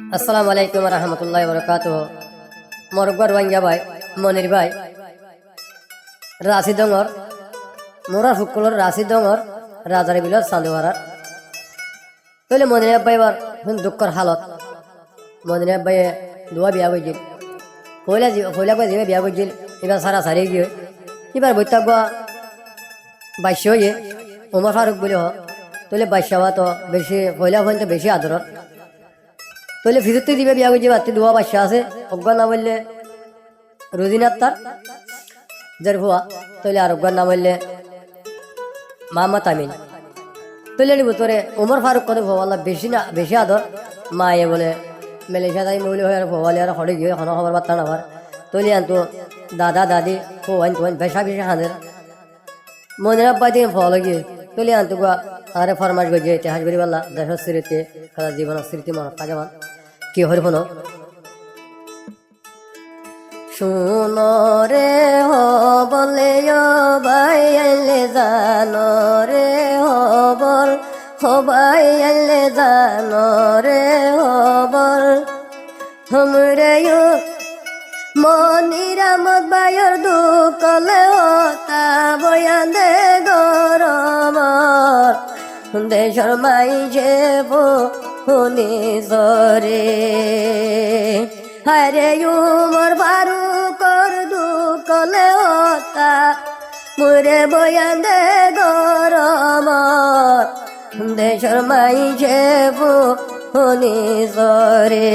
আসসালামু আলাইকুম রহমতুল্লাহ বরকাত। মরব্বর ওয়াঙ্গা ভাই মনির ভাই রাশি ডঙর মোরা ফুকলর রাশি ডঙর রাজার বিলত চান্দুয়ারার তৈলে মনির আব্বাই এবার দুঃখর হালত মনির আব্বাই দুয়া বিয়া করছিল পয়লা করে বিয়া করছিল এবার সারা সারি গিয়ে এবার বৈতাগ বাইশ হয়ে ওমর ফারুক বলে হোক তৈলে বাইশ হওয়া তো বেশি পয়লা পর্যন্ত বেশি আদরত তৈলে ফিজুরতে দিবে বিয়া করছে বাতি দুয়া বাচ্চা আছে অজ্ঞান না বললে রোজিনার তার যার ভুয়া তৈলে আর অজ্ঞান না বললে মামা তামিন তৈলে নিব তোরে ওমর ফারুক কত ভোয়াল্লা বেশি না বেশি আদর মায়ে বলে মেলেশিয়া তাই মৌলি হয়ে আর ভোয়ালি আর হরে গিয়ে হন খবর বার্তা নাবার তৈলে আনতো দাদা দাদি ফোয়াইন তোয়াইন বেশা বেশি হানের মনের আব্বাই দিয়ে ফল গিয়ে তৈলে আনতো গা আরে ফরমাস গিয়ে ইতিহাস করি পারলা দেশের স্মৃতি সারা জীবনের স্মৃতি মনে থাকে মান কি হরি ফোন শুনো রে বলে ভাই আইলে জানো রে হবল হবাই আইলে জানো রে হবল হমরে মনিরামত বায়র দুকলে হতা বয়ান্দে গরমর দেশর মাই যে শুনি জরে হারে উমর বারু কর দুকলে হতা মুরে বয়ান্দে গরমর দেশর মাই যে শুনি জরে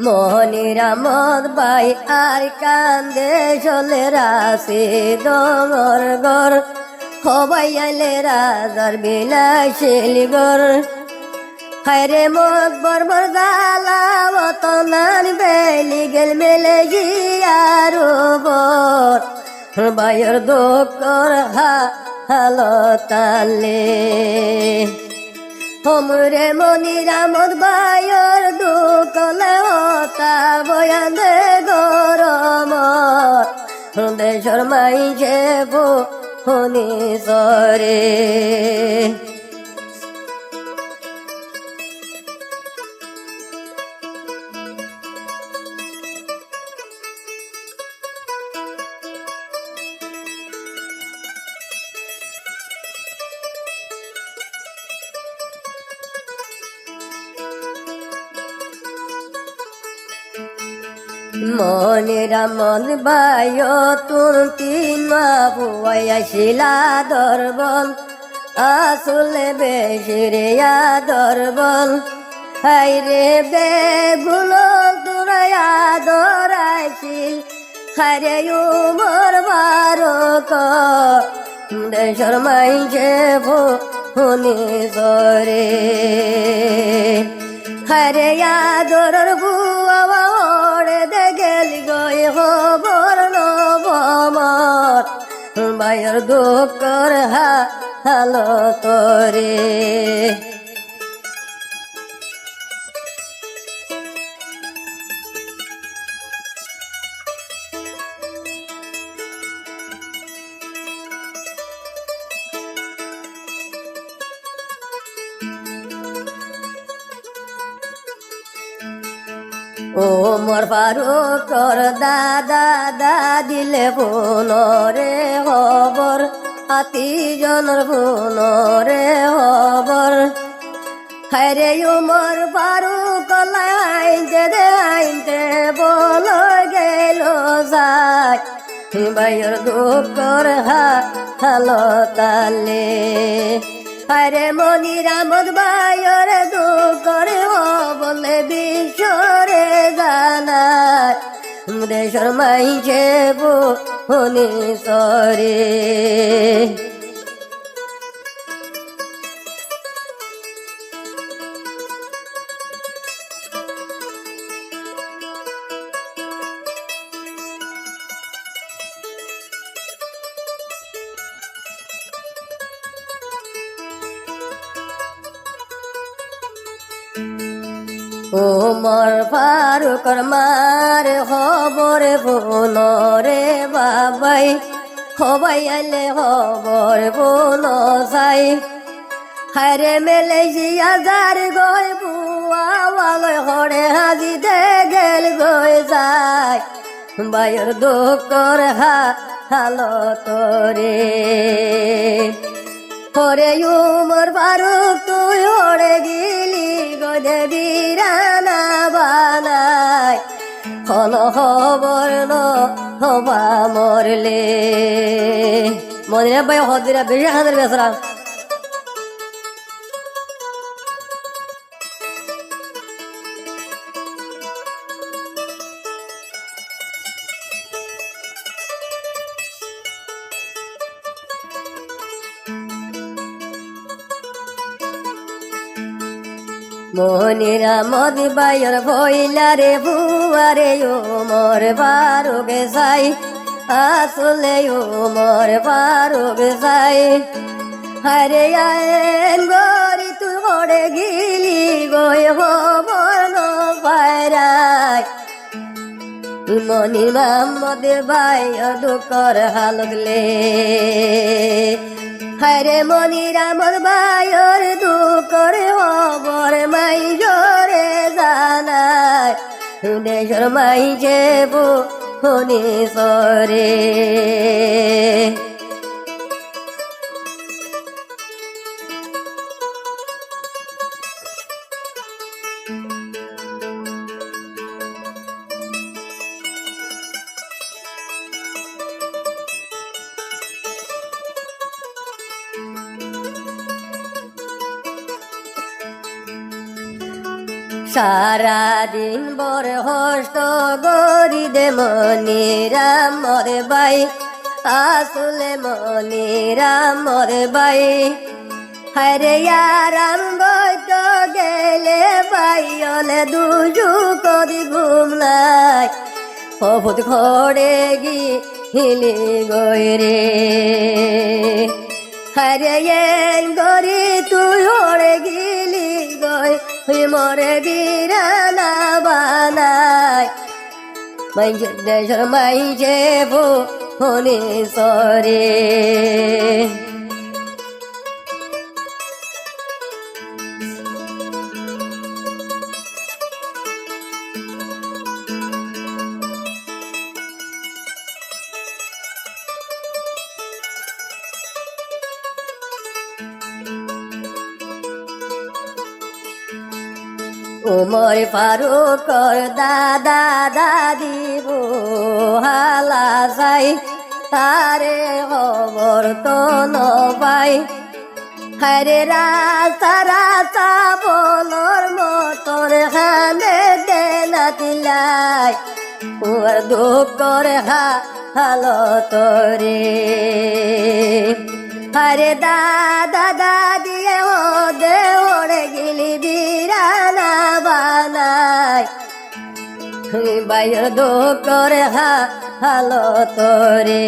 মনিরামত বাই আর কান্দে চলে রাশি ডঙর গর হবাই আইলে রাজার বিলাসিল গর হায়রে মত বরবর জালাবত নান বেলি গেল মেলে জিয়ার বর বাইর দোকর হালতালে হমরে মনিরামত বায়র দুকলে হতা বয়ান্দে গরমর দেশর মাই যে শুনি জরে মনিরামত বায় তুন তিন বুয়াই আসিলা দরবল আসলে বেশি রে দরবল হাইরে বেগুলো তোরা দরাইছিল হারে উমর বারক দেশর মাই যে শুনি জরে হারে আদর বুয়া দে গেল গই খবর নবমর বাইর দুঃখর হালতরে ও মোর ফারুকর দাদা দাদিলে রে হবর আতি জনর রে হবর হায়রে উমর ফারুক লাইনতে আইনতে বল গেল যায় বাইর দুঃখর হালতালে হায়রে মনিরামত বায়র দুঃখরে বলে বিশ্বরে জানার দেশর মাই যে শুনি সরে ওমর ফারুকর মার খবর বোনরে বাবাই হবাই আইলে খবর বোন চাই হায়রে মেলেছিয়া যার গই বুয়া ওয়ালয় হরে হাজি দে গেল গই যায় বায়র দুঃখর হালত রে হরে উমর ফারুক তুই হরে গিলি গদে বিরানা বানাই হন খবর ন হবা মরলে মনে ভাই হদিরা বেশি খাদের বেসরা মনিরা মদ বাইর ভইলা রে বুয়ারে ওমর ফারুক যাই আসলে ওমর ফারুক যাই হরে আইন গরি তুই হরে গিলি গই খবর ন পায়রাই মনি মোহাম্মদ ভাই দুঃখর হালতলে হরে মনিরামর ভাইর দুঃখর খবর মাই জোরে জানায় দেশর মাই যেব হনি সরে সারাদিন বর হস্ত গরি দে মনিরাম মরে বাই আসলে মনিরাম মরে বাই হরে আরাম বৈত গেলে বাইলে দুজু কদি ঘুম নাই অভূত খড়ে গি হিলি গই রে হরে গরি তুই হরে গিলি গই মরে বিরানা বানাই মাইজে দেশর মাইজে ভুনি সরে ওমর ফারুকর দাদা দাদি হালা যাই তারে খবর তো নবাই হরে রাস্তা রাস্তা বলর মতর খানে দে নাতিলাই ওর দুঃখর হালত রে হরে দাদা দাদি দে ওরে গিলি বিরানা বানাই বাইর দুঃখর হালত রে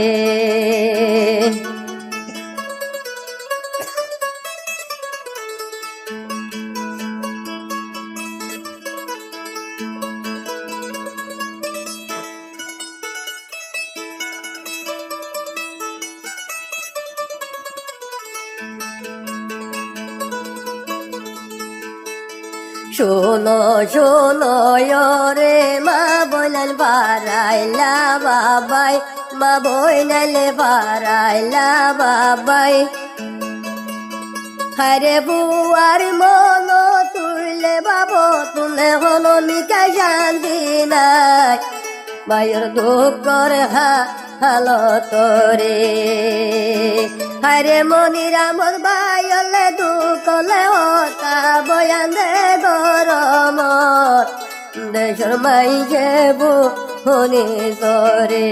শোনো শোনো রে মা বইনাল বারাইলা বাবাই মা বইনাল বারাইলা বাবাই হরে বুয়ার মন তুললে বাবু তুলে হলো মিকা শান্তি নাই বাইর দুঃখর হালত রে হরে মনিরামর বাইলে দুঃখলে হতা বয়ান দে গরমর দেশর মাই যেব হনি সরে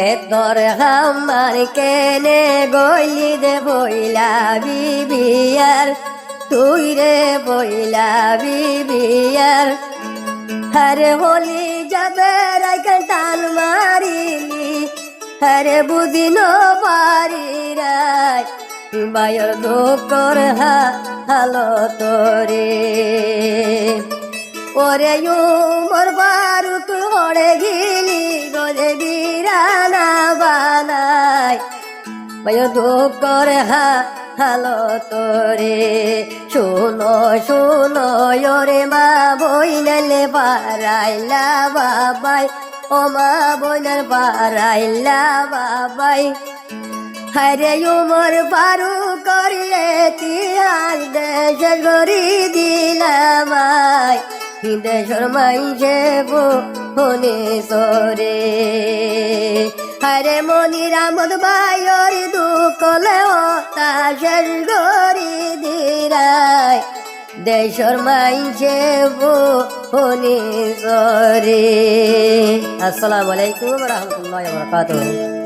এতর হামার কেনে গইলি দে বইলা বিবিয়ার তুই রে বইলা বিবিয়ার হরে হলি যাবে রাইখান টান মারিলি হরে বুদিন পারি রাই বায়র দুঃখর হালো তোরে ওরে মোর বারু তু হড়ে গিলি গলে বিরানা বানাই বায়র দুঃখর হালো তোরে শুনো শুনো ওরে মা বইনালে পারাইলা বাবাই ও মা বইনার পারাইলা বাবাই হরে উমর পারু করলে তিহার দেশ গরি দিলামাই দেশর মাই যে বনে সরে হরে মনিরামদ বাইর দুকলে তা শেষ গরি দিরাই দেশর মাই যে বনে সরে। আসসালামু আলাইকুম রহমতুল্লাহি ওয়া বারাকাতুহু।